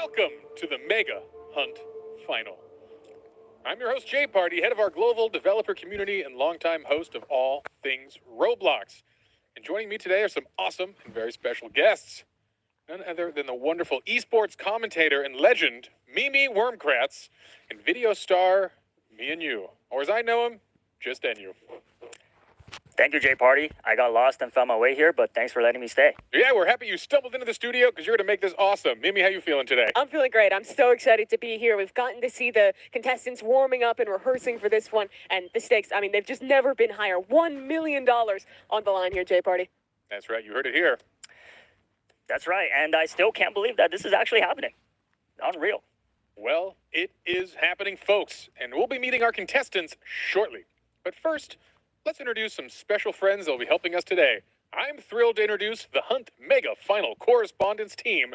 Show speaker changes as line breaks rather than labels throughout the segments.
welcome to the Mega Hunt Final. I'm your host, Jay Party, head of our global developer community and longtime host of all things Roblox. And joining me today are some awesome and very special guests. None other than the wonderful esports commentator and legend, Mimi Wormkratz, and video star, me and you. Or as I know him, just NU.
Thank you, Jay Party. I got lost and found my way here, but thanks for letting me stay.
Yeah, we're happy you stumbled into the studio because you're going to make this awesome. Mimi, how you feeling today?
I'm feeling great. I'm so excited to be here. We've gotten to see the contestants warming up and rehearsing for this one. And the stakes, I mean, they've just never been higher. $1 million on the line here, Jay Party.
That's right. You heard it here.
That's right. And I still can't believe that this is actually happening. Unreal.
Well, it is happening, folks. And we'll be meeting our contestants shortly. But first, let's introduce some special friends that will be helping us today. I'm thrilled to introduce the Hunt Mega Final Correspondence team.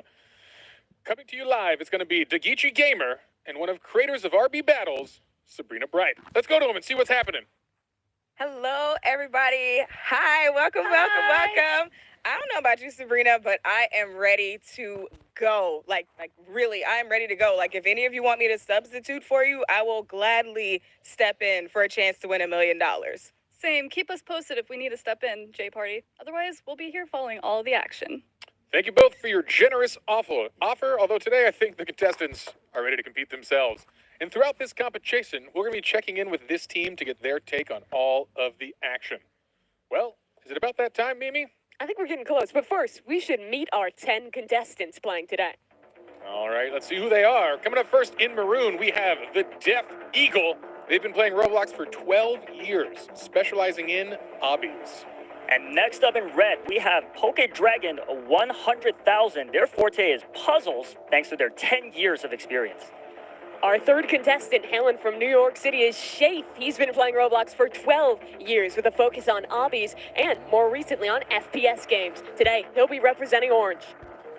Coming to you live, it's going to be Dagichi Gamer and one of creators of RB Battles, Sabrina Bright. Let's go to him and see what's happening.
Hello, everybody. Hi, welcome. I don't know about you, Sabrina, but I am ready to go. Like really, I am ready to go. Like, if any of you want me to substitute for you, I will gladly step in for a chance to win $1 million.
Same. Keep us posted if we need to step in, Jay Party. Otherwise, we'll be here following all the action.
Thank you both for your generous offer, although today I think the contestants are ready to compete themselves. And throughout this competition, we're going to be checking in with this team to get their take on all of the action. Well, is it about that time, Mimi?
I think we're getting close. But first, we should meet our 10 contestants playing today.
All right, let's see who they are. Coming up first in maroon, we have the Deaf Eagle. They've been playing Roblox for 12 years, specializing in obbies.
And next up in red, we have Poke Dragon 100,000. Their forte is puzzles, thanks to their 10 years of experience.
Our third contestant, hailing from New York City, is Shafe. He's been playing Roblox for 12 years with a focus on obbies and more recently on FPS games. Today, he'll be representing Orange.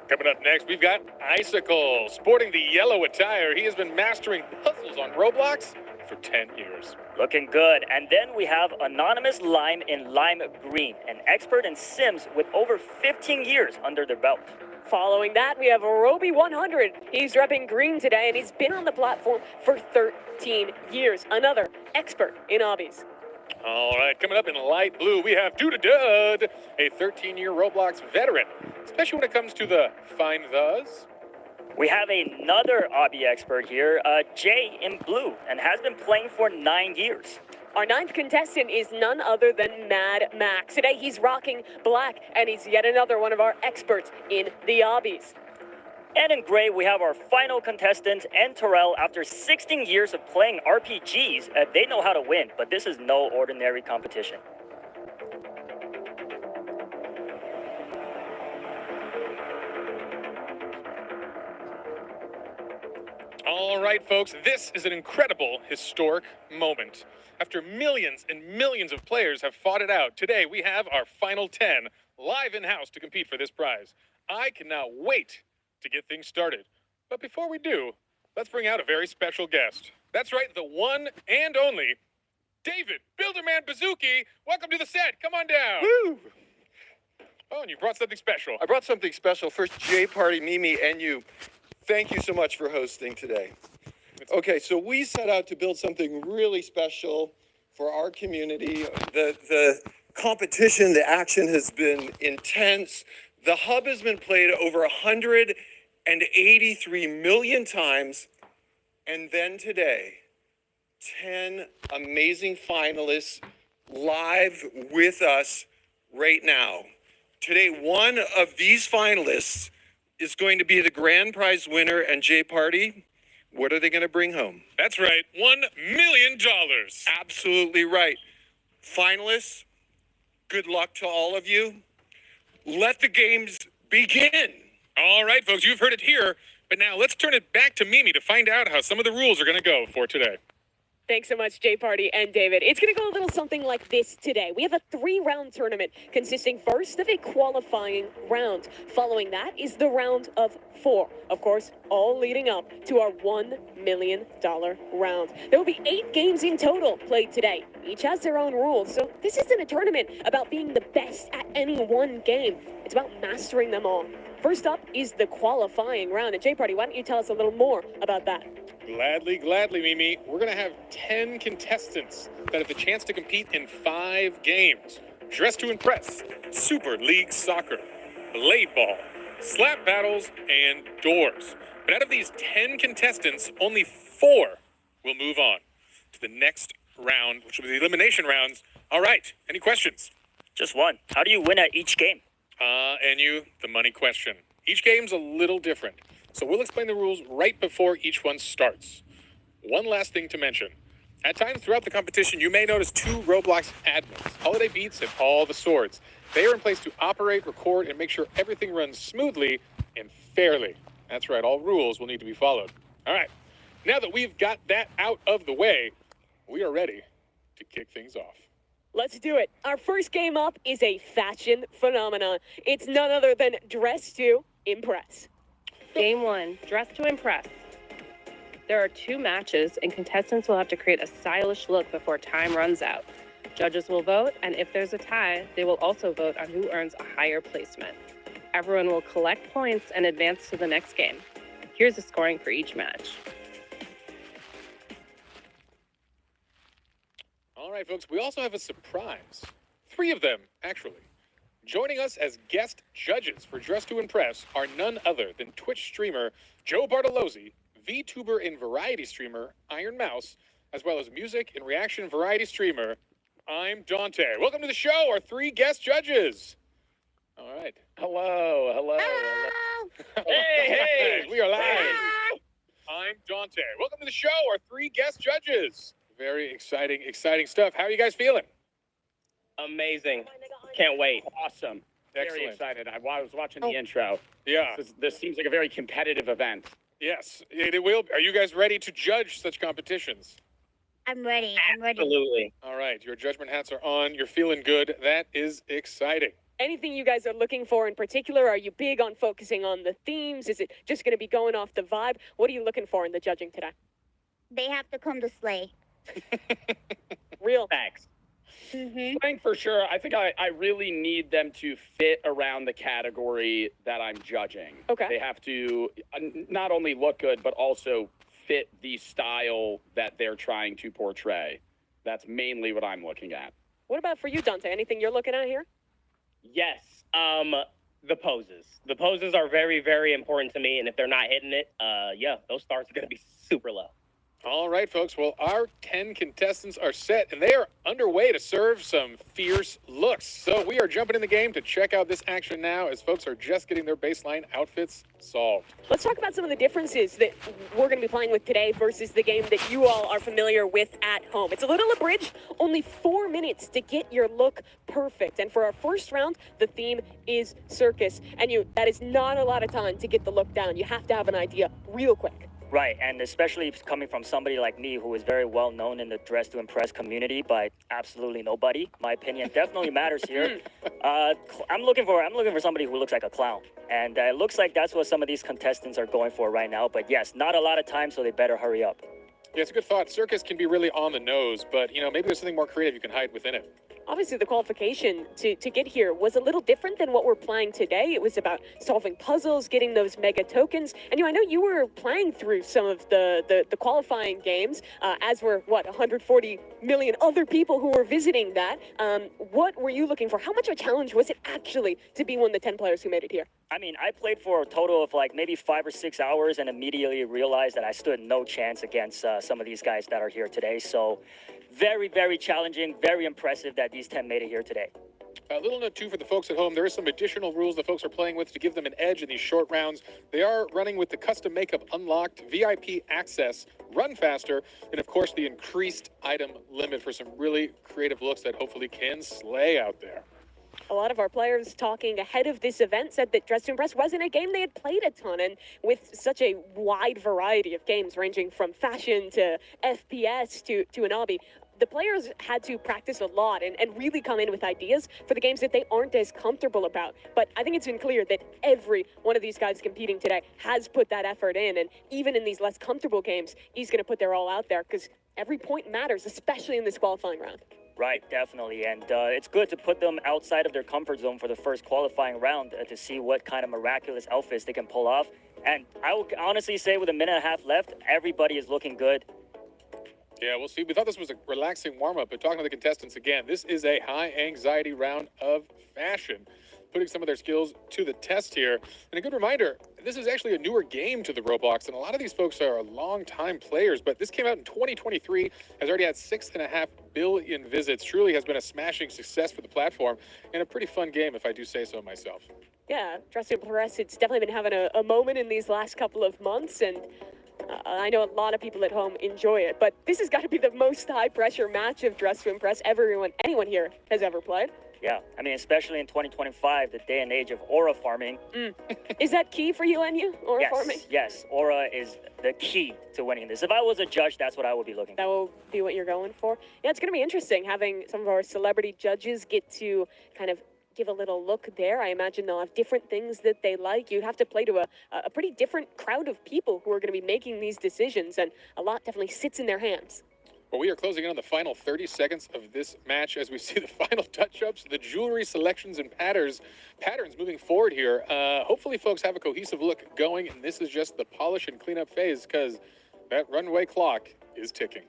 Coming up next, we've got Icicle. Sporting the yellow attire, he has been mastering puzzles on Roblox for 10 years.
Looking good. And then we have Anonymous Lime in Lime Green, an expert in Sims with over 15 years under their belt.
Following that, we have Roby 100. He's repping green today, and he's been on the platform for 13 years. Another expert in obbies.
All right, coming up in light blue, we have Dud, a 13-year Roblox veteran, especially when it comes to the find thes.
We have another obby expert here, Jay in blue, and has been playing for 9 years.
Our ninth contestant is none other than Mad Max. Today he's rocking black, and he's yet another one of our experts in the obbies.
And in gray, we have our final contestant, N Terrell. After 16 years of playing RPGs, they know how to win, but this is no ordinary competition.
All right, folks, this is an incredible, historic moment. After millions and millions of players have fought it out, today we have our final 10 live in-house to compete for this prize. I cannot wait to get things started. But before we do, let's bring out a very special guest. That's right, the one and only David Builderman Bazooki. Welcome to the set. Come on down.
Woo!
Oh, and you brought something special.
I brought something special. First, Jay Party, Mimi, and you. Thank you so much for hosting today. Okay, so we set out to build something really special for our community. The competition, the action has been intense. The hub has been played over 183 million times. And then today, 10 amazing finalists live with us right now. Today, one of these finalists is going to be the grand prize winner. And Jay Party, what are they going to bring home?
That's right, $1 million.
Absolutely right. Finalists, good luck to all of you. Let the games begin.
All right, folks, you've heard it here. But now let's turn it back to Mimi to find out how some of the rules are going to go for today.
Thanks so much, Jay Party and David. It's going to go a little something like this today. We have a 3-round tournament consisting first of a qualifying round. Following that is the round of 4. Of course, all leading up to our $1 million round. There will be 8 games in total played today. Each has their own rules, so this isn't a tournament about being the best at any one game. It's about mastering them all. First up is the qualifying round. And Jay Party, why don't you tell us a little more about that?
Gladly, Mimi. We're going to have 10 contestants that have the chance to compete in 5 games. Dress to Impress, Super League Soccer, Blade Ball, Slap Battles, and Doors. But out of these 10 contestants, only 4 will move on to the next round, which will be the elimination rounds. All right, any questions?
Just one. How do you win at each game?
And the money question. Each game's a little different, so we'll explain the rules right before each one starts. One last thing to mention. At times throughout the competition, you may notice 2 Roblox admins, Holiday Beats and All the Swords. They are in place to operate, record, and make sure everything runs smoothly and fairly. That's right, all rules will need to be followed. All right, now that we've got that out of the way, we are ready to kick things off.
Let's do it. Our first game up is a fashion phenomenon. It's none other than Dress to Impress.
Game 1, Dress to Impress. There are 2 matches, and contestants will have to create a stylish look before time runs out. Judges will vote, and if there's a tie, they will also vote on who earns a higher placement. Everyone will collect points and advance to the next game. Here's the scoring for each match.
All right, folks, we also have a surprise. 3 of them, actually. Joining us as guest judges for Dress to Impress are none other than Twitch streamer Joe Bartolozzi, VTuber and variety streamer Iron Mouse, as well as music and reaction variety streamer I'm Dante. Welcome to the show, our 3 guest judges. All right.
Hello.
Hey, we are live. I'm Dante. Welcome to the show, our 3 guest judges. Very exciting stuff. How are you guys feeling?
Amazing. Can't wait. Awesome. Very
Excellent.
excited. I was watching the intro.
Yeah.
This seems like a very competitive event.
Yes, it will. Are you guys ready to judge such competitions?
I'm ready.
Absolutely.
All right, your judgment hats are on. You're feeling good. That is exciting.
Anything you guys are looking for in particular? Are you big on focusing on the themes? Is it just going to be going off the vibe? What are you looking for in the judging today?
They have to come to Slay.
Real.
Thanks.
Mm-hmm.
Playing for sure. I think I really need them to fit around the category that I'm judging.
Okay.
They have to not only look good, but also fit the style that they're trying to portray. That's mainly what I'm looking at.
What about for you, Dante? Anything you're looking at here?
Yes. The poses. The poses are very, very important to me, and if they're not hitting it, those stars are going to be super low.
All right, folks. Well, our 10 contestants are set, and they are underway to serve some fierce looks. So we are jumping in the game to check out this action now as folks are just getting their baseline outfits solved.
Let's talk about some of the differences that we're going to be playing with today versus the game that you all are familiar with at home. It's a little abridged, only 4 minutes to get your look perfect. And for our first round, the theme is circus. And that is not a lot of time to get the look down. You have to have an idea real quick.
Right, and especially coming from somebody like me who is very well known in the Dress to Impress community by absolutely nobody. My opinion definitely matters here. I'm looking for somebody who looks like a clown, and it looks like that's what some of these contestants are going for right now. But yes, not a lot of time, so they better hurry up.
Yeah, it's a good thought. Circus can be really on the nose, but maybe there's something more creative you can hide within it.
Obviously, the qualification to get here was a little different than what we're playing today. It was about solving puzzles, getting those mega tokens. And I know you were playing through some of the qualifying games, as were, 140 million other people who were visiting that. What were you looking for? How much of a challenge was it actually to be one of the 10 players who made it here?
I mean, I played for a total of maybe 5 or 6 hours and immediately realized that I stood no chance against some of these guys that are here today. So very, very challenging, very impressive that these 10 made it here today.
A little note, too, for the folks at home. There are some additional rules the folks are playing with to give them an edge in these short rounds. They are running with the custom makeup unlocked, VIP access, run faster, and, of course, the increased item limit for some really creative looks that hopefully can slay out there.
A lot of our players talking ahead of this event said that Dress to Impress wasn't a game they had played a ton, and with such a wide variety of games ranging from fashion to FPS to an obby, the players had to practice a lot and really come in with ideas for the games that they aren't as comfortable about. But I think it's been clear that every one of these guys competing today has put that effort in, and even in these less comfortable games, he's going to put their all out there because every point matters, especially in this qualifying round.
Right, definitely. And it's good to put them outside of their comfort zone for the first qualifying round to see what kind of miraculous outfits they can pull off. And I will honestly say with a minute and a half left, everybody is looking good.
Yeah, we'll see. We thought this was a relaxing warm-up, but talking to the contestants again, this is a high-anxiety round of fashion, putting some of their skills to the test here. And a good reminder, this is actually a newer game to the Roblox, and a lot of these folks are long-time players, but this came out in 2023, has already had 6.5 billion visits, truly has been a smashing success for the platform, and a pretty fun game, if I do say so myself.
Yeah, Dress to Impress, it's definitely been having a moment in these last couple of months, and I know a lot of people at home enjoy it, but this has got to be the most high-pressure match of Dress to Impress anyone here has ever played.
Yeah, I mean, especially in 2025, the day and age of aura farming.
Is that key for you, Enya? Aura
Yes,
farming?
yes, aura is the key to winning this. If I was a judge, that's what I would be looking for.
That will be what you're going for. Yeah, it's going to be interesting having some of our celebrity judges get to kind of give a little look there. I imagine they'll have different things that they like. You have to play to a pretty different crowd of people who are going to be making these decisions, and a lot definitely sits in their hands.
Well, we are closing in on the final 30 seconds of this match as we see the final touch-ups, the jewelry selections and patterns moving forward here. Hopefully, folks have a cohesive look going, and this is just the polish and cleanup phase because that runway clock is ticking.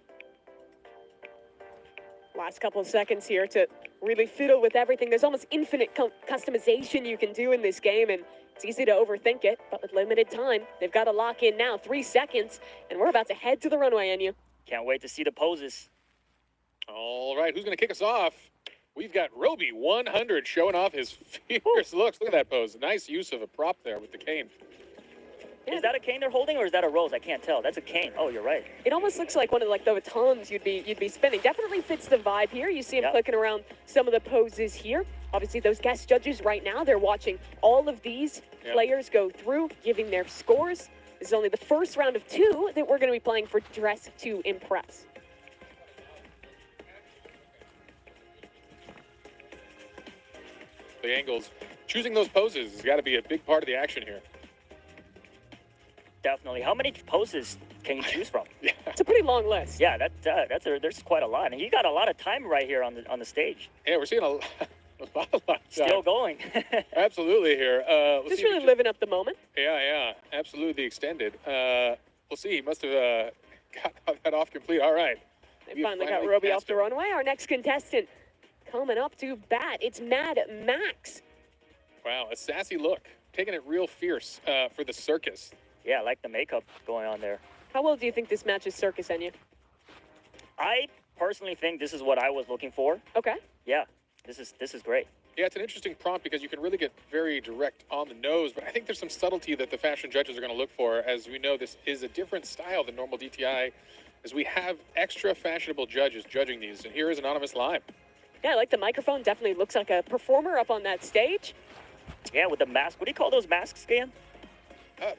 Last couple of seconds here to really fiddle with everything. There's almost infinite customization you can do in this game, and it's easy to overthink it, but with limited time, they've got to lock in now. 3 seconds, and we're about to head to the runway, Enya.
Can't wait to see the poses.
All right, who's going to kick us off? We've got Roby 100 showing off his fierce looks. Look at that pose. Nice use of a prop there with the cane.
Is that a cane they're holding, or is that a rose? I can't tell. That's a cane. Oh, you're right.
It almost looks like one of the batons you'd be spinning. Definitely fits the vibe here. You see him clicking around some of the poses here. Obviously, those guest judges right now, they're watching all of these players go through, giving their scores. This is only the first round of 2 that we're going to be playing for Dress to Impress.
The angles. Choosing those poses has got to be a big part of the action here.
Definitely. How many poses can you choose from?
It's a pretty long list.
Yeah, there's quite a lot, and you got a lot of time right here on the stage.
Yeah, we're seeing a lot of time.
Still going.
Absolutely here.
Just really living up the moment.
Yeah, absolutely the extended. We'll see. He must have got that off complete. All right.
They finally got Roby off the runway. Our next contestant coming up to bat. It's Mad Max.
Wow, a sassy look. Taking it real fierce for the circus.
Yeah, I like the makeup going on there.
How well do you think this matches circus, Enya?
I personally think this is what I was looking for.
Okay.
Yeah, this is great.
Yeah, it's an interesting prompt because you can really get very direct on the nose, but I think there's some subtlety that the fashion judges are going to look for. As we know, this is a different style than normal DTI, as we have extra fashionable judges judging these. And here is Anonymous Live.
Yeah, I like the microphone. Definitely looks like a performer up on that stage.
Yeah, with the mask. What do you call those masks again?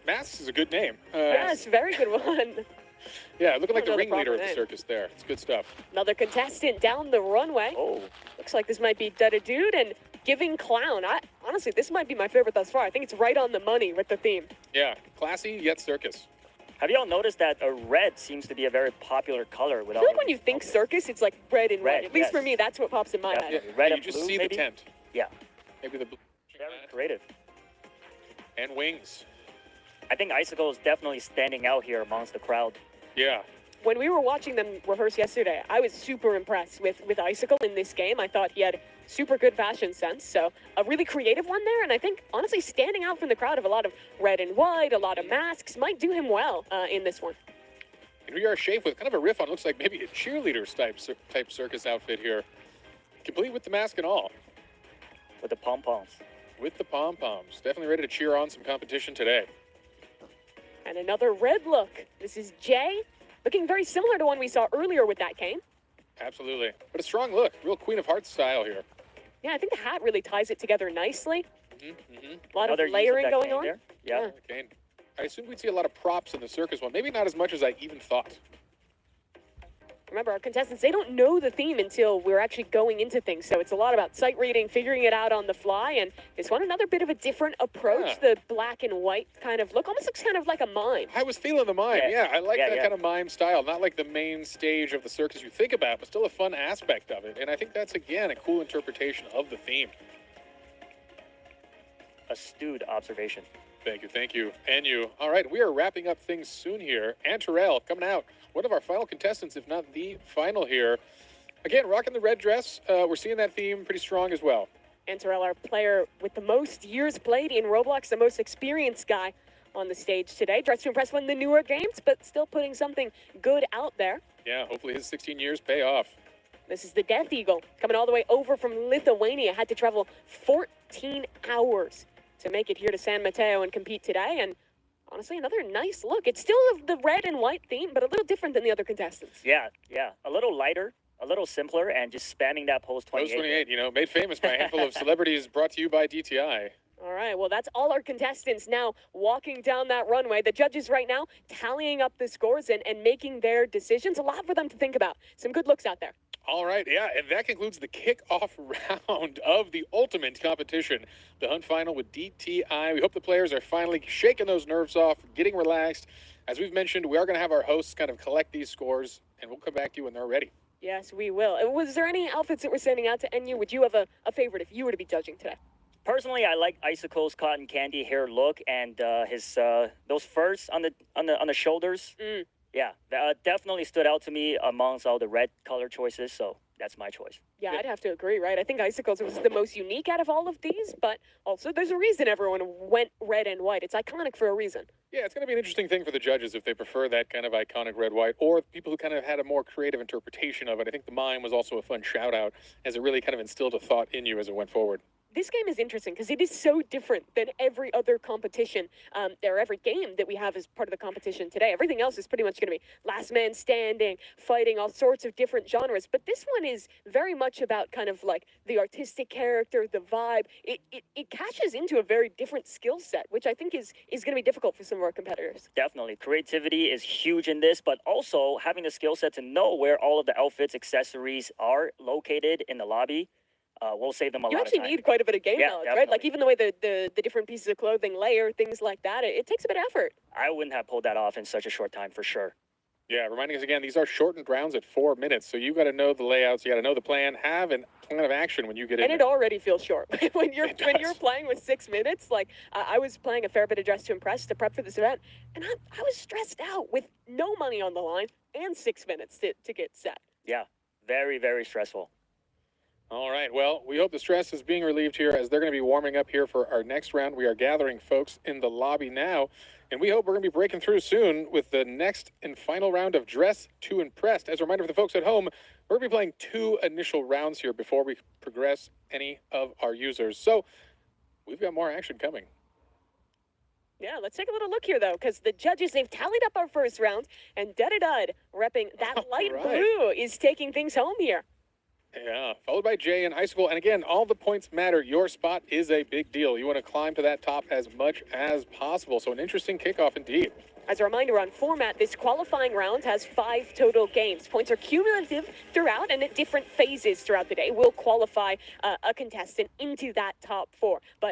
Masks is a good name.
Yes, very good one.
Yeah, looking like the
Another
ringleader of
proper
the
name.
circus there. It's good stuff.
Another contestant down the runway.
Oh.
Looks like this might be Dada Dude and Giving Clown. Honestly, this might be my favorite thus far. I think it's right on the money with the theme.
Yeah, classy yet circus.
Have y'all noticed that red seems to be a very popular color?
I feel like when you think circus, it's like red and white. At least for me, that's what pops in my
Yeah.
head.
Red
you
and
just
blue,
see
maybe?
the tent.
Yeah.
Maybe the blue.
Very creative.
And wings.
I think Icicle is definitely standing out here amongst the crowd.
Yeah.
When we were watching them rehearse yesterday, I was super impressed with Icicle in this game. I thought he had super good fashion sense. So a really creative one there. And I think, honestly, standing out from the crowd of a lot of red and white, a lot of masks, might do him well in this one.
And we are shaped with kind of a riff on, looks like maybe a cheerleader's type circus outfit here. Complete with the mask and all.
With the pom-poms.
With the pom-poms. Definitely ready to cheer on some competition today.
And another red look. This is Jay, looking very similar to one we saw earlier with that cane.
Absolutely. But a strong look. Real Queen of Hearts style here.
Yeah, I think the hat really ties it together nicely. A lot
Another
of
use
layering
that
going
cane
on.
there. Yeah.
Okay. I assume we'd see a lot of props in the circus one. Maybe not as much as I even thought.
Remember, our contestants, they don't know the theme until we're actually going into things. So it's a lot about sight reading, figuring it out on the fly. And this one, another bit of a different approach.
Yeah.
The black and white kind of look almost looks kind of like a mime.
I was feeling the mime.
Yeah.
I like
Yeah,
that
yeah.
kind of mime style. Not like the main stage of the circus you think about, but still a fun aspect of it. And I think that's, again, a cool interpretation of the theme.
Astute observation.
Thank you, and you. All right, we are wrapping up things soon here. And Terrell coming out, one of our final contestants, if not the final here. Again, rocking the red dress. We're seeing that theme pretty strong as well.
And Terrell, our player with the most years played in Roblox, the most experienced guy on the stage today. Dressed to impress one of the newer games, but still putting something good out there.
Yeah, hopefully his 16 years pay off.
This is the Death Eagle, coming all the way over from Lithuania. Had to travel 14 hours to make it here to San Mateo and compete today. And honestly, another nice look. It's still the red and white theme, but a little different than the other contestants.
Yeah. A little lighter, a little simpler, and just spamming that post 28.
Post 28, made famous by a handful of celebrities, brought to you by DTI.
All right, well, that's all our contestants now walking down that runway. The judges right now tallying up the scores and making their decisions. A lot for them to think about. Some good looks out there.
All right, yeah, and that concludes the kickoff round of the ultimate competition, the Hunt Final with DTI. We hope the players are finally shaking those nerves off, getting relaxed. As we've mentioned, we are going to have our hosts kind of collect these scores, and we'll come back to you when they're ready.
Yes, we will. Was there any outfits that were standing out to NU? Would you have a favorite if you were to be judging today?
Personally, I like Icicle's cotton candy hair look and his those furs on the shoulders. Yeah, that definitely stood out to me amongst all the red color choices. So that's my choice.
Yeah, I'd have to agree, right? I think Icicles was the most unique out of all of these, but also there's a reason everyone went red and white. It's iconic for a reason.
Yeah, it's going to be an interesting thing for the judges if they prefer that kind of iconic red-white, or people who kind of had a more creative interpretation of it. I think the mime was also a fun shout-out, as it really kind of instilled a thought in you as it went forward.
This game is interesting because it is so different than every other competition or every game that we have as part of the competition today. Everything else is pretty much going to be last man standing, fighting, all sorts of different genres. But this one is very much about kind of like the artistic character, the vibe. It catches into a very different skill set, which I think is going to be difficult for some of our competitors.
Definitely. Creativity is huge in this, but also having the skill set to know where all of the outfits, accessories are located in the lobby. We'll save them a lot of time.
You actually need quite a bit of game knowledge,
definitely.
right? Like even the way the different pieces of clothing layer, things like that, it takes a bit of effort.
I wouldn't have pulled that off in such a short time for sure.
Yeah, reminding us again, these are shortened rounds at 4 minutes, so you got to know the layouts, you got to know the plan, have a plan of action when you get in.
And it already feels short when you're playing with 6 minutes. Like I was playing a fair bit of Dress to Impress to prep for this event, and I was stressed out with no money on the line and 6 minutes to get set.
Yeah, very, very stressful.
All right, well, we hope the stress is being relieved here as they're going to be warming up here for our next round. We are gathering folks in the lobby now, and we hope we're going to be breaking through soon with the next and final round of Dress to Impress. As a reminder for the folks at home, we're going to be playing 2 initial rounds here before we progress any of our users. So we've got more action coming.
Yeah, let's take a little look here, though, because the judges, they've tallied up our first round, and Dud repping that light blue is taking things home here.
Yeah, followed by Jay and Icicle. And again, all the points matter. Your spot is a big deal. You want to climb to that top as much as possible. So an interesting kickoff indeed.
As a reminder on format, this qualifying round has 5 total games. Points are cumulative throughout and at different phases throughout the day will qualify a contestant into that top 4. But